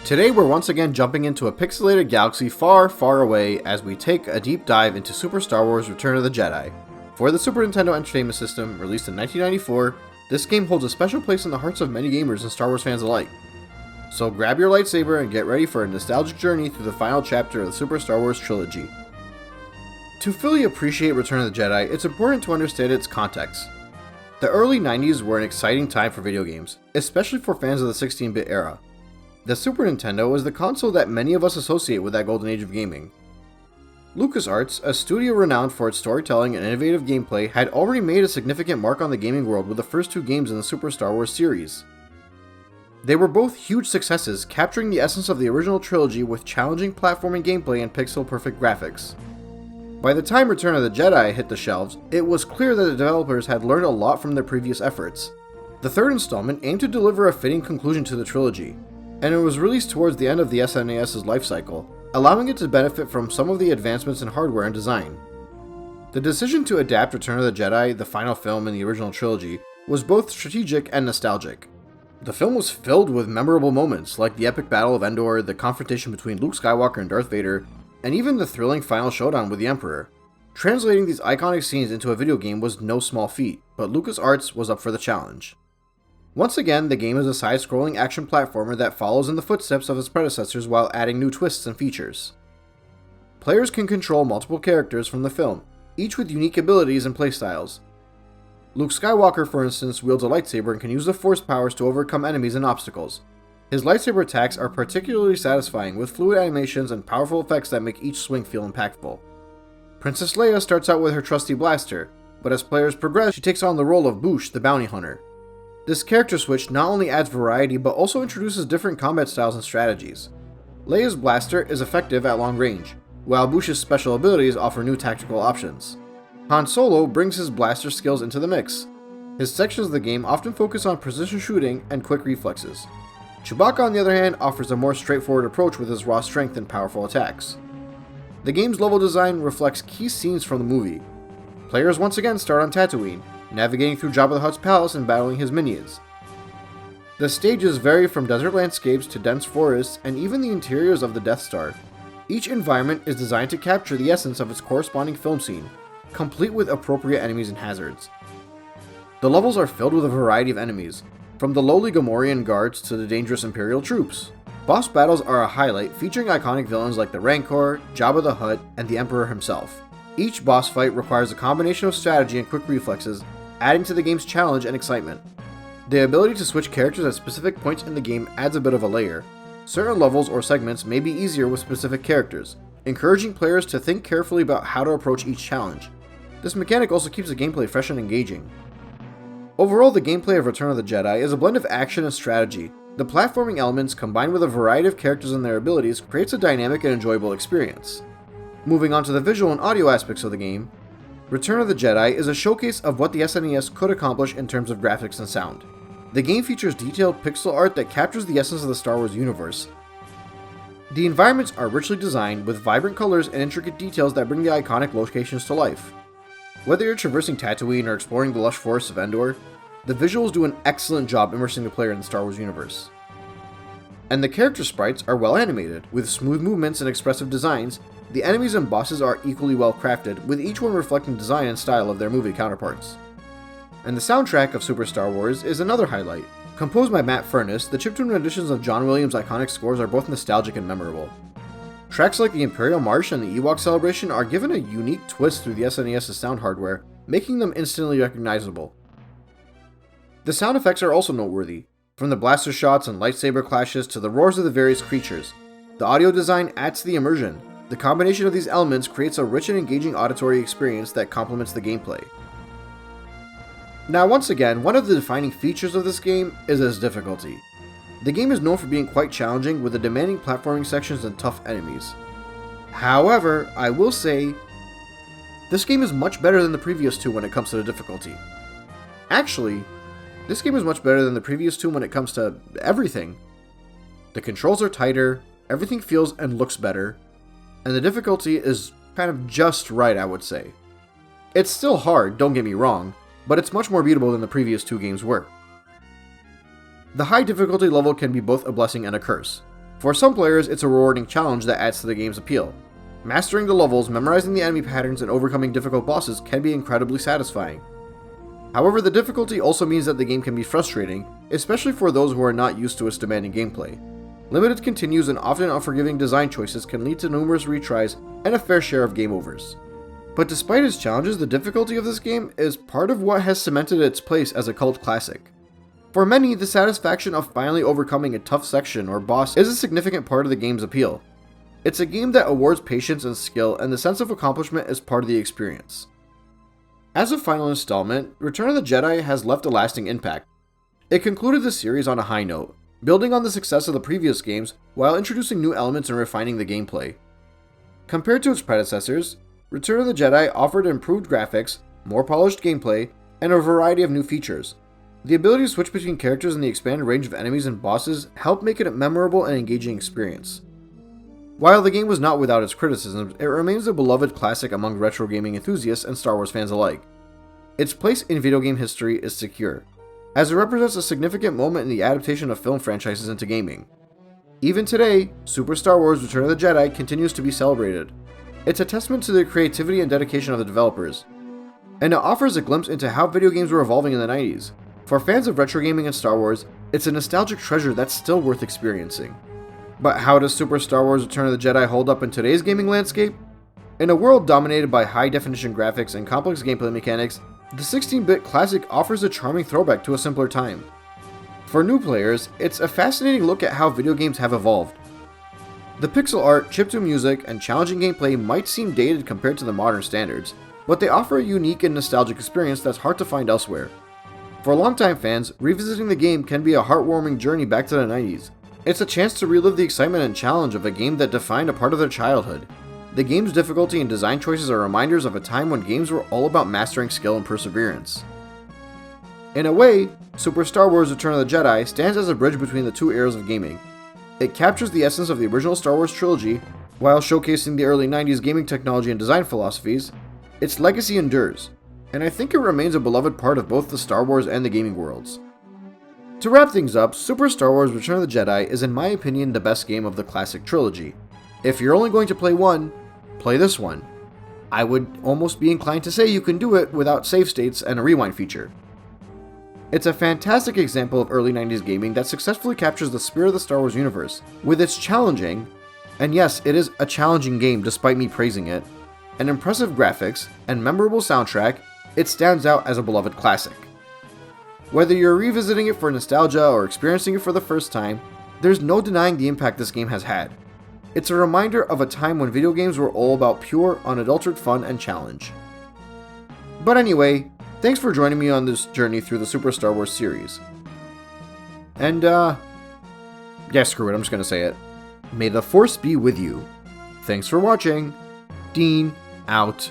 Today we're once again jumping into a pixelated galaxy far, far away as we take a deep dive into Super Star Wars Return of the Jedi. For the Super Nintendo Entertainment System, released in 1994, this game holds a special place in the hearts of many gamers and Star Wars fans alike. So grab your lightsaber and get ready for a nostalgic journey through the final chapter of the Super Star Wars trilogy. To fully appreciate Return of the Jedi, it's important to understand its context. The early 90s were an exciting time for video games, especially for fans of the 16-bit era. The Super Nintendo was the console that many of us associate with that golden age of gaming. LucasArts, a studio renowned for its storytelling and innovative gameplay, had already made a significant mark on the gaming world with the first two games in the Super Star Wars series. They were both huge successes, capturing the essence of the original trilogy with challenging platforming gameplay and pixel-perfect graphics. By the time Return of the Jedi hit the shelves, it was clear that the developers had learned a lot from their previous efforts. The third installment aimed to deliver a fitting conclusion to the trilogy, and it was released towards the end of the SNES's life cycle, allowing it to benefit from some of the advancements in hardware and design. The decision to adapt Return of the Jedi, the final film in the original trilogy, was both strategic and nostalgic. The film was filled with memorable moments, like the epic Battle of Endor, the confrontation between Luke Skywalker and Darth Vader, and even the thrilling final showdown with the Emperor. Translating these iconic scenes into a video game was no small feat, but LucasArts was up for the challenge. Once again, the game is a side-scrolling action platformer that follows in the footsteps of its predecessors while adding new twists and features. Players can control multiple characters from the film, each with unique abilities and playstyles. Luke Skywalker, for instance, wields a lightsaber and can use the Force powers to overcome enemies and obstacles. His lightsaber attacks are particularly satisfying, with fluid animations and powerful effects that make each swing feel impactful. Princess Leia starts out with her trusty blaster, but as players progress, she takes on the role of Boushh, the bounty hunter. This character switch not only adds variety, but also introduces different combat styles and strategies. Leia's blaster is effective at long range, while Boushh's special abilities offer new tactical options. Han Solo brings his blaster skills into the mix. His sections of the game often focus on precision shooting and quick reflexes. Chewbacca, on the other hand, offers a more straightforward approach with his raw strength and powerful attacks. The game's level design reflects key scenes from the movie. Players once again start on Tatooine, navigating through Jabba the Hutt's palace and battling his minions. The stages vary from desert landscapes to dense forests and even the interiors of the Death Star. Each environment is designed to capture the essence of its corresponding film scene, complete with appropriate enemies and hazards. The levels are filled with a variety of enemies, from the lowly Gamorrean guards to the dangerous Imperial troops. Boss battles are a highlight, featuring iconic villains like the Rancor, Jabba the Hutt, and the Emperor himself. Each boss fight requires a combination of strategy and quick reflexes, adding to the game's challenge and excitement. The ability to switch characters at specific points in the game adds a bit of a layer. Certain levels or segments may be easier with specific characters, encouraging players to think carefully about how to approach each challenge. This mechanic also keeps the gameplay fresh and engaging. Overall, the gameplay of Return of the Jedi is a blend of action and strategy. The platforming elements, combined with a variety of characters and their abilities, creates a dynamic and enjoyable experience. Moving on to the visual and audio aspects of the game, Return of the Jedi is a showcase of what the SNES could accomplish in terms of graphics and sound. The game features detailed pixel art that captures the essence of the Star Wars universe. The environments are richly designed, with vibrant colors and intricate details that bring the iconic locations to life. Whether you're traversing Tatooine or exploring the lush forests of Endor, the visuals do an excellent job immersing the player in the Star Wars universe. And the character sprites are well animated, with smooth movements and expressive designs. The enemies and bosses are equally well crafted, with each one reflecting design and style of their movie counterparts. And the soundtrack of Super Star Wars is another highlight. Composed by Matt Furness, the chiptune renditions of John Williams' iconic scores are both nostalgic and memorable. Tracks like the Imperial March and the Ewok Celebration are given a unique twist through the SNES's sound hardware, making them instantly recognizable. The sound effects are also noteworthy, from the blaster shots and lightsaber clashes to the roars of the various creatures. The audio design adds to the immersion. The combination of these elements creates a rich and engaging auditory experience that complements the gameplay. Now, once again, one of the defining features of this game is its difficulty. The game is known for being quite challenging, with the demanding platforming sections and tough enemies. However, I will say, this game is much better than the previous two when it comes to the difficulty. Actually, this game is much better than the previous two when it comes to everything. The controls are tighter, everything feels and looks better, and the difficulty is kind of just right, I would say. It's still hard, don't get me wrong, but it's much more beatable than the previous two games were. The high difficulty level can be both a blessing and a curse. For some players, it's a rewarding challenge that adds to the game's appeal. Mastering the levels, memorizing the enemy patterns, and overcoming difficult bosses can be incredibly satisfying. However, the difficulty also means that the game can be frustrating, especially for those who are not used to its demanding gameplay. Limited continues and often unforgiving design choices can lead to numerous retries and a fair share of game overs. But despite its challenges, the difficulty of this game is part of what has cemented its place as a cult classic. For many, the satisfaction of finally overcoming a tough section or boss is a significant part of the game's appeal. It's a game that awards patience and skill, and the sense of accomplishment is part of the experience. As a final installment, Return of the Jedi has left a lasting impact. It concluded the series on a high note, building on the success of the previous games while introducing new elements and refining the gameplay. Compared to its predecessors, Return of the Jedi offered improved graphics, more polished gameplay, and a variety of new features. The ability to switch between characters and the expanded range of enemies and bosses helped make it a memorable and engaging experience. While the game was not without its criticisms, it remains a beloved classic among retro gaming enthusiasts and Star Wars fans alike. Its place in video game history is secure, as it represents a significant moment in the adaptation of film franchises into gaming. Even today, Super Star Wars Return of the Jedi continues to be celebrated. It's a testament to the creativity and dedication of the developers, and it offers a glimpse into how video games were evolving in the 90s. For fans of retro gaming and Star Wars, it's a nostalgic treasure that's still worth experiencing. But how does Super Star Wars Return of the Jedi hold up in today's gaming landscape? In a world dominated by high-definition graphics and complex gameplay mechanics, the 16-bit classic offers a charming throwback to a simpler time. For new players, it's a fascinating look at how video games have evolved. The pixel art, chiptune music, and challenging gameplay might seem dated compared to the modern standards, but they offer a unique and nostalgic experience that's hard to find elsewhere. For longtime fans, revisiting the game can be a heartwarming journey back to the 90s. It's a chance to relive the excitement and challenge of a game that defined a part of their childhood. The game's difficulty and design choices are reminders of a time when games were all about mastering skill and perseverance. In a way, Super Star Wars Return of the Jedi stands as a bridge between the two eras of gaming. It captures the essence of the original Star Wars trilogy, while showcasing the early 90s gaming technology and design philosophies. Its legacy endures, and I think it remains a beloved part of both the Star Wars and the gaming worlds. To wrap things up, Super Star Wars Return of the Jedi is in my opinion the best game of the classic trilogy. If you're only going to play one, play this one. I would almost be inclined to say you can do it without save states and a rewind feature. It's a fantastic example of early 90s gaming that successfully captures the spirit of the Star Wars universe, with its challenging, and yes, it is a challenging game despite me praising it, and impressive graphics and memorable soundtrack. It stands out as a beloved classic. Whether you're revisiting it for nostalgia or experiencing it for the first time, there's no denying the impact this game has had. It's a reminder of a time when video games were all about pure, unadulterated fun and challenge. But anyway, thanks for joining me on this journey through the Super Star Wars series. And, yeah, screw it, I'm just gonna say it. May the Force be with you. Thanks for watching. Dean, out.